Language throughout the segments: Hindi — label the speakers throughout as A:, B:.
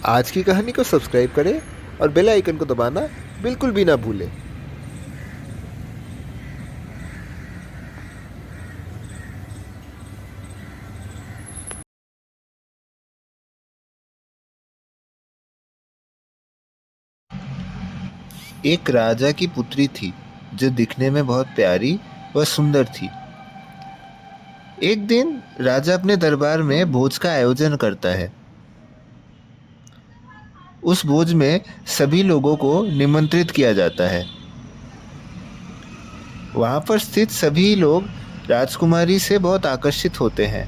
A: आज की कहानी को सब्सक्राइब करें और बेल आइकन को दबाना बिल्कुल भी ना भूलें। एक राजा की पुत्री थी जो दिखने में बहुत प्यारी व सुंदर थी। एक दिन राजा अपने दरबार में भोज का आयोजन करता है। उस भोज में सभी लोगों को निमंत्रित किया जाता है। वहां पर स्थित सभी लोग राजकुमारी से बहुत आकर्षित होते हैं।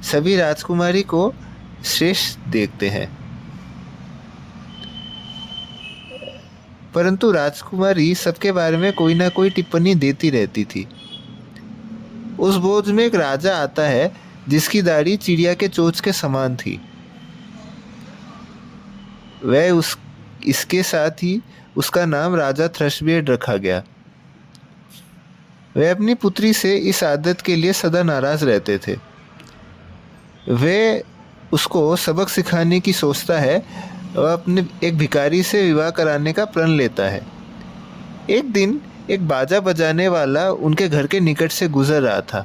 A: सभी राजकुमारी को श्रेष्ठ देखते हैं, परंतु राजकुमारी सबके बारे में कोई ना कोई टिप्पणी देती रहती थी। उस भोज में एक राजा आता है जिसकी दाढ़ी चिड़िया के चोंच के समान थी। इसके साथ ही उसका नाम राजा थ्रशबेड रखा गया। वह अपनी पुत्री से इस आदत के लिए सदा नाराज रहते थे। वह उसको सबक सिखाने की सोचता है और अपने एक भिखारी से विवाह कराने का प्रण लेता है। एक दिन एक बाजा बजाने वाला उनके घर के निकट से गुजर रहा था।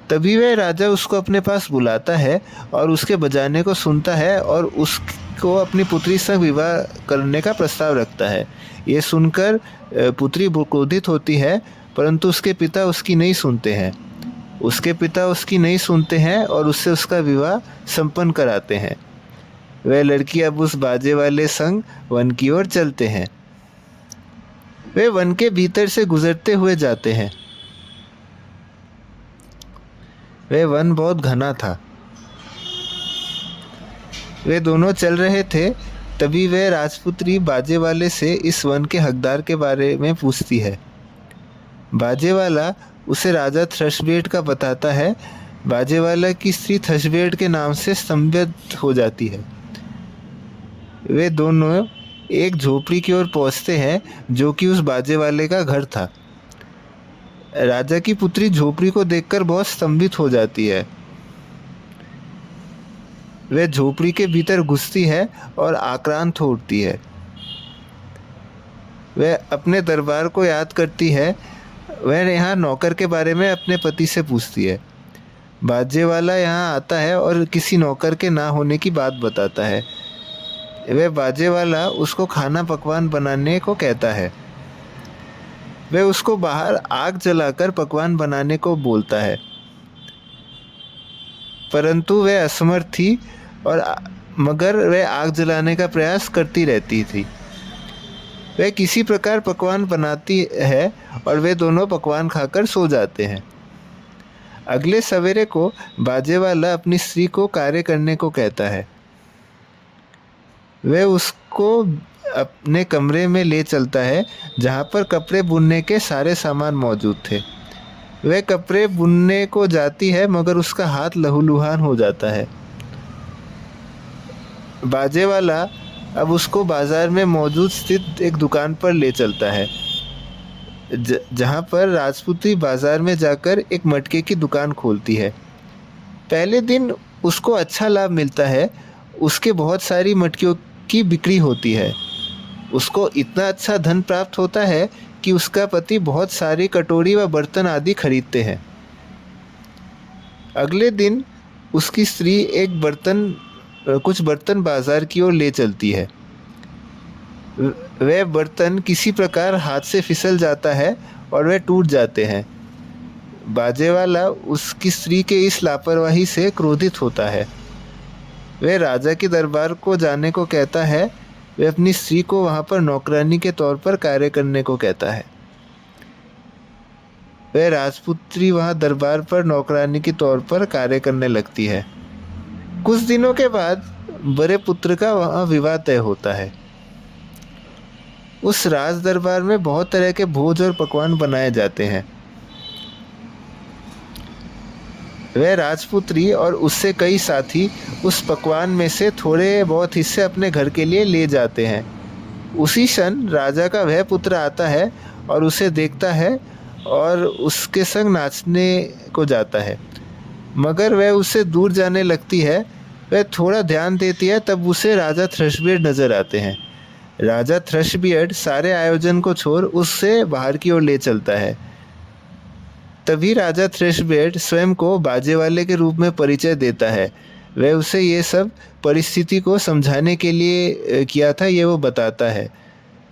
A: तभी वह राजा उसको अपने पास बुलाता है और उसके बजाने को सुनता है और उसको अपनी पुत्री संग विवाह करने का प्रस्ताव रखता है। ये सुनकर पुत्री क्रोधित होती है, परंतु उसके पिता उसकी नहीं सुनते हैं। और उससे उसका विवाह संपन्न कराते हैं। वह लड़की अब उस बाजे वाले संग वन की ओर चलते हैं। वे वन के भीतर से गुजरते हुए जाते हैं। वह वन बहुत घना था। वे दोनों चल रहे थे, तभी वह राजपुत्री बाजे वाले से इस वन के हकदार के बारे में पूछती है। बाजे वाला उसे राजा थ्रशबेड का बताता है। बाजे वाला की स्त्री थ्रशबेड के नाम से स्तंभित हो जाती है। वे दोनों एक झोपड़ी की ओर पहुंचते हैं जो कि उस बाजे वाले का घर था। राजा की पुत्री झोपड़ी को देखकर बहुत स्तंभित हो जाती है। वह झोपड़ी के भीतर घुसती है और आक्रांत हो उठती है। वह अपने दरबार को याद करती है। वह यहाँ नौकर के बारे में अपने पति से पूछती है। बाजे वाला यहाँ आता है और किसी नौकर के ना होने की बात बताता है। वह बाजे वाला उसको खाना पकवान बनाने को कहता है। वह उसको बाहर आग जलाकर पकवान बनाने को बोलता है, परंतु वह असमर्थ थी मगर वह आग जलाने का प्रयास करती रहती थी। वह किसी प्रकार पकवान बनाती है और वे दोनों पकवान खाकर सो जाते हैं। अगले सवेरे को बाजे वाला अपनी स्त्री को कार्य करने को कहता है। वह उसको अपने कमरे में ले चलता है जहाँ पर कपड़े बुनने के सारे सामान मौजूद थे। वह कपड़े बुनने को जाती है मगर उसका हाथ लहूलुहान हो जाता है। बाजे वाला अब उसको बाजार में मौजूद स्थित एक दुकान पर ले चलता है जहाँ पर राजपुत्री बाजार में जाकर एक मटके की दुकान खोलती है। पहले दिन उसको अच्छा लाभ मिलता है। उसके बहुत सारी मटकियों की बिक्री होती है। उसको इतना अच्छा धन प्राप्त होता है कि उसका पति बहुत सारी कटोरी व बर्तन आदि खरीदते हैं। अगले दिन उसकी स्त्री कुछ बर्तन बाजार की ओर ले चलती है। वह बर्तन किसी प्रकार हाथ से फिसल जाता है और वह टूट जाते हैं। बाजे वाला उसकी स्त्री के इस लापरवाही से क्रोधित होता है। वह राजा के दरबार को जाने को कहता है। वह अपनी स्त्री को वहां पर नौकरानी के तौर पर कार्य करने को कहता है। वह राजपुत्री वहां दरबार पर नौकरानी के तौर पर कार्य करने लगती है। कुछ दिनों के बाद बड़े पुत्र का वहां विवाह तय होता है। उस राज दरबार में बहुत तरह के भोज और पकवान बनाए जाते हैं। वह राजपुत्री और उससे कई साथी उस पकवान में से थोड़े बहुत हिस्से अपने घर के लिए ले जाते हैं। उसी क्षण राजा का वह पुत्र आता है और उसे देखता है और उसके संग नाचने को जाता है, मगर वह उससे दूर जाने लगती है। वह थोड़ा ध्यान देती है तब उसे राजा थ्रशबियर्ड नजर आते हैं। राजा थ्रशबियर्ड सारे आयोजन को छोड़ उससे बाहर की ओर ले चलता है। तभी राजा थ्रशबियर्ड स्वयं को बाजे वाले के रूप में परिचय देता है। वह उसे ये सब परिस्थिति को समझाने के लिए किया था, ये वो बताता है।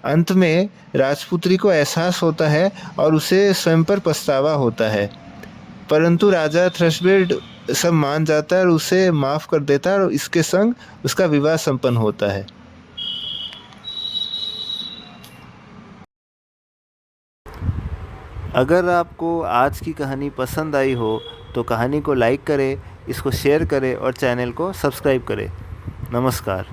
A: अंत में राजपुत्री को एहसास होता है और उसे स्वयं पर पछतावा होता है, परंतु राजा थ्रशबियर्ड सब मान जाता है और उसे माफ़ कर देता है और इसके संग उसका विवाह संपन्न होता है। अगर आपको आज की कहानी पसंद आई हो तो कहानी को लाइक करें, इसको शेयर करें और चैनल को सब्सक्राइब करें। नमस्कार।